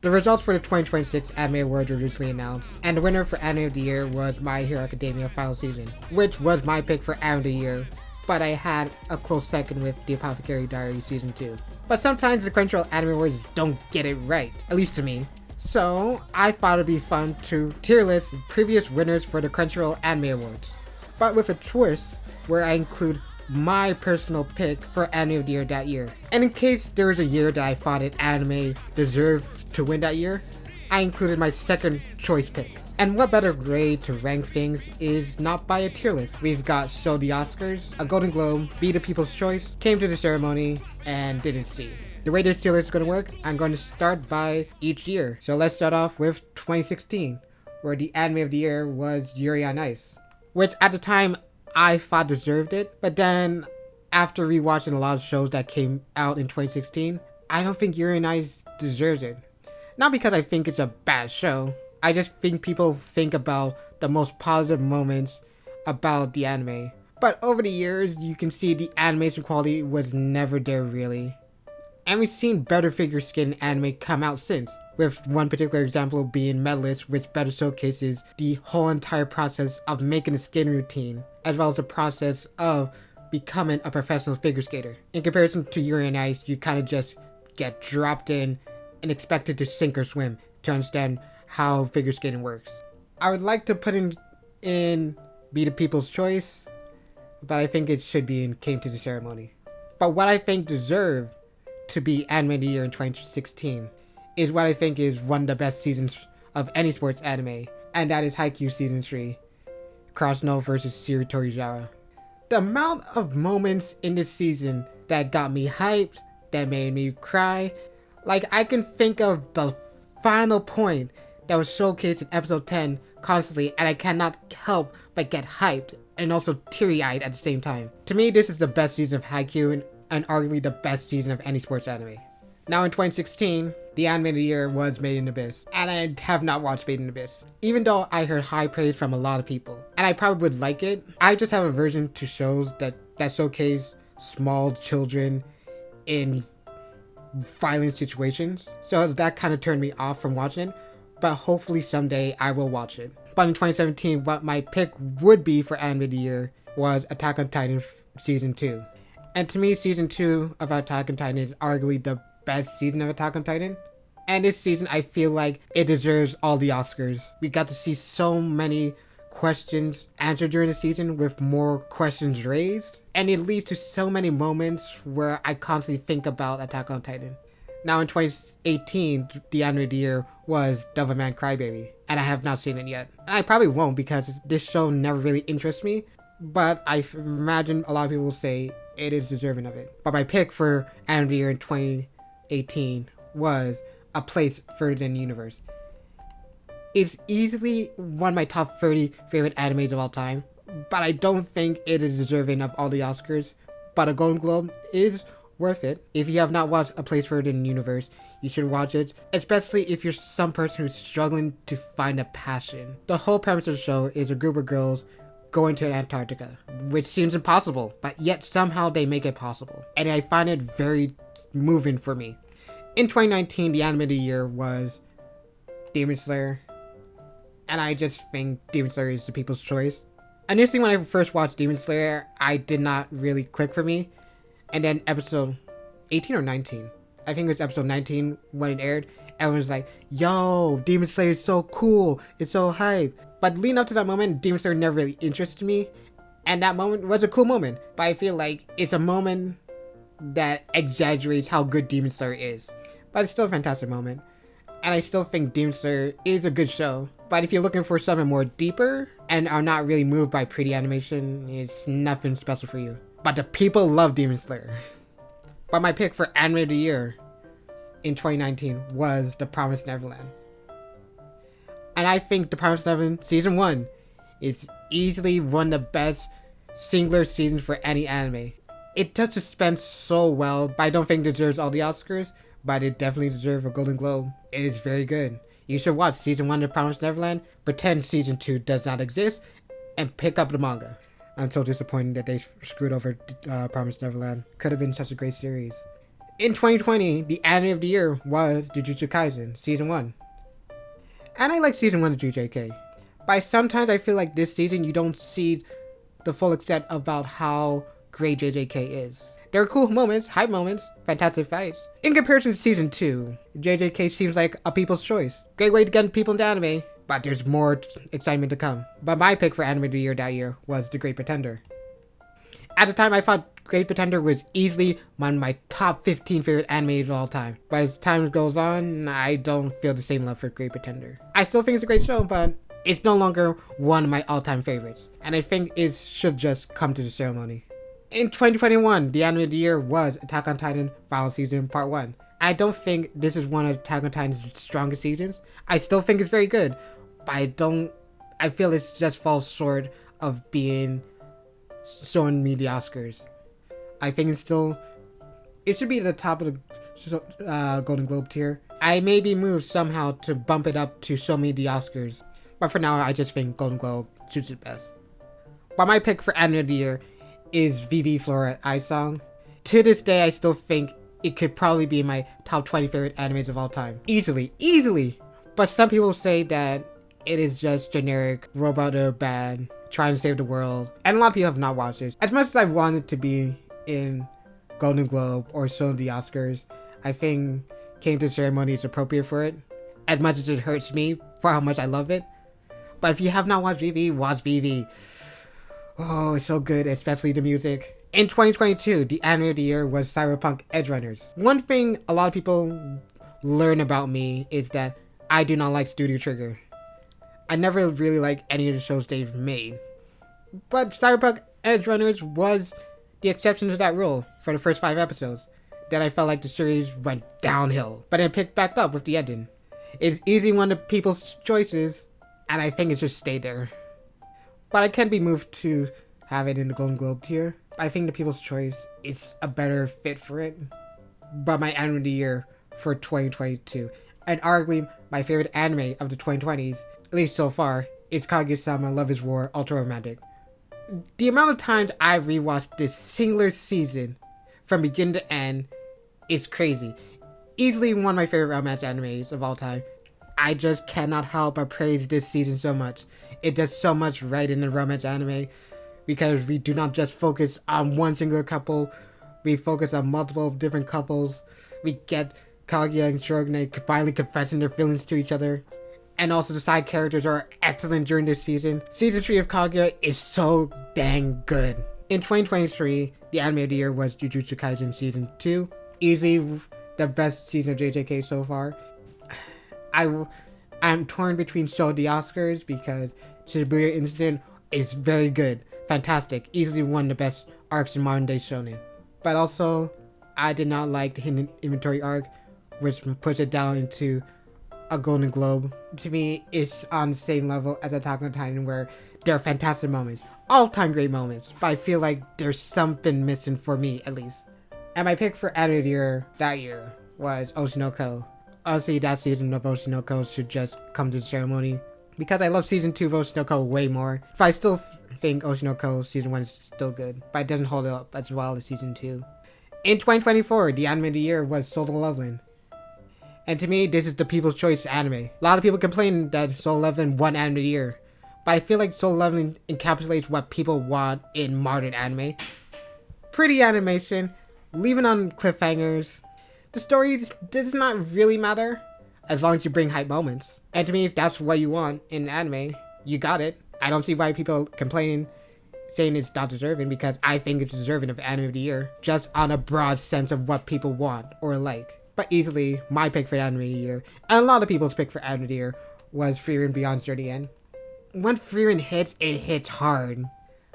The results for the 2026 Anime Awards were recently announced, and the winner for Anime of the Year was My Hero Academia Final Season, which was my pick for Anime of the Year, but I had a close second with The Apothecary Diary Season 2. But sometimes the Crunchyroll Anime Awards don't get it right, at least to me. So I thought it'd be fun to tier list previous winners for the Crunchyroll Anime Awards, but with a twist where I include my personal pick for Anime of the Year that year. And in case there was a year that I thought an anime deserved to win that year, I included my second choice pick. And what better way to rank things is not by a tier list. We've got Show the Oscars, a Golden Globe, Be the People's Choice, Came to the Ceremony, and Didn't See. The way this tier list is going to work, I'm going to start by each year. So let's start off with 2016, where the Anime of the Year was Yuri on Ice, which at the time I thought deserved it, but then after rewatching a lot of shows that came out in 2016, I don't think Yuri on Ice deserves it. Not because I think it's a bad show, I just think people think about the most positive moments about the anime. But over the years, you can see the animation quality was never there really. And we've seen better figure skating anime come out since, with one particular example being Medalist, which better showcases the whole entire process of making a skating routine, as well as the process of becoming a professional figure skater. In comparison to Yuri on Ice, you kind of just get dropped in and expected to sink or swim to understand how figure skating works. I would like to put in Be the People's Choice, but I think it should be in Came to the Ceremony. But what I think deserved to be Anime of the Year in 2016 is what I think is one of the best seasons of any sports anime, and that is Haikyuu Season 3, Cross No vs. Shiri Torizawa. The amount of moments in this season that got me hyped, that made me cry, like I can think of the final point that was showcased in episode 10 constantly, and I cannot help but get hyped and also teary-eyed at the same time. To me, this is the best season of Haikyuu and arguably the best season of any sports anime. Now in 2016, the Anime of the Year was Made in Abyss, and I have not watched Made in Abyss. Even though I heard high praise from a lot of people, and I probably would like it, I just have aversion to shows that showcase small children in violent situations, so that kind of turned me off from watching it, but hopefully someday I will watch it. But in 2017, what my pick would be for Anime of the Year was Attack on Titan Season 2. And to me, Season 2 of Attack on Titan is arguably the best season of Attack on Titan. And this season, I feel like it deserves all the Oscars. We got to see so many questions answered during the season with more questions raised. And it leads to so many moments where I constantly think about Attack on Titan. Now in 2018, the Anime of the Year was Devilman Crybaby. And I have not seen it yet. And I probably won't because this show never really interests me. But I imagine a lot of people will say it is deserving of it. But my pick for Anime of the Year in 2018 was A Place Further in the Universe. It's easily one of my top 30 favorite animes of all time, but I don't think it is deserving of all the Oscars. But a Golden Globe is worth it. If you have not watched A Place Further in the Universe, you should watch it, especially if you're some person who's struggling to find a passion. The whole premise of the show is a group of girls going to Antarctica, which seems impossible, but yet somehow they make it possible. And I find it very moving for me. In 2019, the Anime of the Year was Demon Slayer, and I just think Demon Slayer is the people's choice. Initially, when I first watched Demon Slayer, I did not really click for me, and then episode 18 or 19, I think it was episode 19 when it aired, everyone was like, yo, Demon Slayer is so cool, it's so hype. But leading up to that moment, Demon Slayer never really interested me, and that moment was a cool moment, but I feel like it's a moment that exaggerates how good Demon Slayer is. But it's still a fantastic moment, and I still think Demon Slayer is a good show. But if you're looking for something more deeper and are not really moved by pretty animation, it's nothing special for you. But the people love Demon Slayer. But my pick for Anime of the Year in 2019 was The Promised Neverland. And I think The Promised Neverland Season 1 is easily one of the best singular seasons for any anime. It does suspense so well, but I don't think it deserves all the Oscars, but it definitely deserves a Golden Globe. It is very good. You should watch Season 1 of The Promised Neverland, pretend Season 2 does not exist, and pick up the manga. I'm so disappointed that they screwed over Promised Neverland. Could have been such a great series. In 2020, the anime of the year was Jujutsu Kaisen Season 1. And I like Season 1 of JJK. But sometimes I feel like this season you don't see the full extent about how great JJK is. There are cool moments, hype moments, fantastic fights. In comparison to Season 2, JJK seems like a people's choice. Great way to get people into anime, but there's more excitement to come. But my pick for anime of the year that year was The Great Pretender. At the time, I thought Great Pretender was easily one of my top 15 favorite animes of all time. But as time goes on, I don't feel the same love for Great Pretender. I still think it's a great show, but it's no longer one of my all-time favorites. And I think it should just come to the ceremony. In 2021, the anime of the year was Attack on Titan Final Season Part 1. I don't think this is one of Attack on Titan's strongest seasons. I still think it's very good, but I feel it just falls short of being showing me the Oscars. I think it should be at the top of the Golden Globe tier. I may be moved somehow to bump it up to show me the Oscars, but for now I just think Golden Globe suits it best. But my pick for anime of the year is VV Flora Ice Song. To this day, I still think it could probably be my top 20 favorite animes of all time. Easily. But some people say that it is just generic, robot are bad, trying to save the world. And a lot of people have not watched this. As much as I wanted to be in Golden Globe or shown the Oscars, I think came to the ceremony is appropriate for it. As much as it hurts me for how much I love it. But if you have not watched VV, watch VV. Oh, it's so good, especially the music. In 2022, the anime of the year was Cyberpunk Edgerunners. One thing a lot of people learn about me is that I do not like Studio Trigger. I never really liked any of the shows they've made. But Cyberpunk Edgerunners was the exception to that rule for the first 5 episodes. Then I felt like the series went downhill, but it picked back up with the ending. It's easily one of people's choices, and I think it should stay there. But I can be moved to have it in the Golden Globe tier. I think the People's Choice is a better fit for it. But my anime of the year for 2022, and arguably my favorite anime of the 2020s, at least so far, is Kaguya-sama Love is War Ultra Romantic. The amount of times I've rewatched this singular season from beginning to end is crazy. Easily one of my favorite romance animes of all time. I just cannot help but praise this season so much. It does so much right in the romance anime because we do not just focus on one singular couple, we focus on multiple different couples. We get Kaguya and Shirogane finally confessing their feelings to each other. And also the side characters are excellent during this season. Season 3 of Kaguya is so dang good. In 2023, the anime of the year was Jujutsu Kaisen Season 2. Easily the best season of JJK so far. I'm torn between show the Oscars because Shibuya Incident is very good, fantastic, easily one of the best arcs in modern day shonen. But also, I did not like the Hidden Inventory arc, which puts it down into a Golden Globe. To me, it's on the same level as Attack on Titan, where there are fantastic moments, all-time great moments, but I feel like there's something missing for me, at least. And my pick for anime of the year that year was Oshinoko. Honestly, that season of Oshinoko should just come to the ceremony because I love season 2 of Oshinoko way more. But I still think Oshinoko season 1 is still good, but it doesn't hold up as well as season 2. In 2024, the anime of the year was Solo Leveling. And to me, this is the people's choice anime. A lot of people complain that Solo Leveling won anime of the year, but I feel like Solo Leveling encapsulates what people want in modern anime. Pretty animation, leaving on cliffhangers. The story does not really matter as long as you bring hype moments. And to me, if that's what you want in anime, you got it. I don't see why people complaining, saying it's not deserving, because I think it's deserving of anime of the year, just on a broad sense of what people want or like. But easily, my pick for anime of the year, and a lot of people's pick for anime of the year, was Frieren Beyond Zero End. When Frieren hits, it hits hard.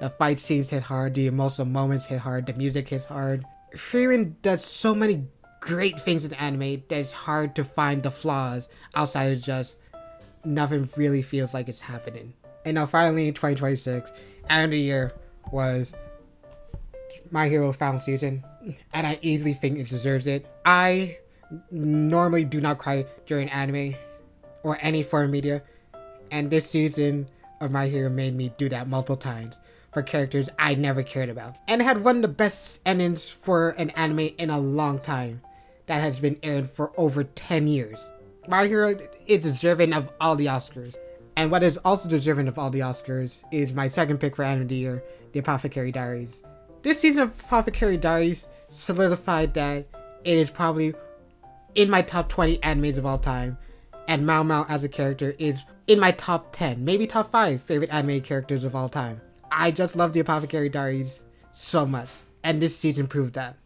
The fight scenes hit hard, the emotional moments hit hard, the music hits hard. Frieren does so many great things in anime that it's hard to find the flaws outside of just nothing really feels like it's happening. And now finally in 2026, anime of the year was My Hero Final Season, and I easily think it deserves it. I normally do not cry during anime or any form of media, and this season of My Hero made me do that multiple times for characters I never cared about. And it had one of the best endings for an anime in a long time. that has been aired for over 10 years. My Hero is deserving of all the Oscars. And what is also deserving of all the Oscars is my second pick for Anime of the Year, The Apothecary Diaries. This season of Apothecary Diaries solidified that it is probably in my top 20 animes of all time, and Mao Mao as a character is in my top 10, maybe top 5 favorite anime characters of all time. I just love The Apothecary Diaries so much, and this season proved that.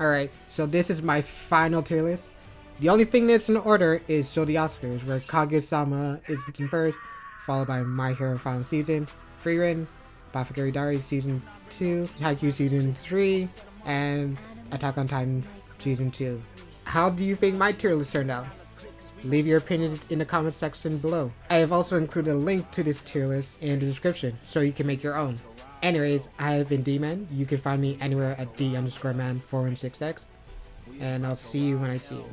Alright, so this is my final tier list. The only thing that's in order is Show the Oscars, where Kaguya-sama is in first, followed by My Hero Final Season, Frieren, Apothecary Diaries Season 2, Haikyuu Season 3, and Attack on Titan Season 2. How do you think my tier list turned out? Leave your opinions in the comment section below. I have also included a link to this tier list in the description, so you can make your own. Anyways, I have been D-Man. You can find me anywhere at D_man416x, and I'll see you when I see you.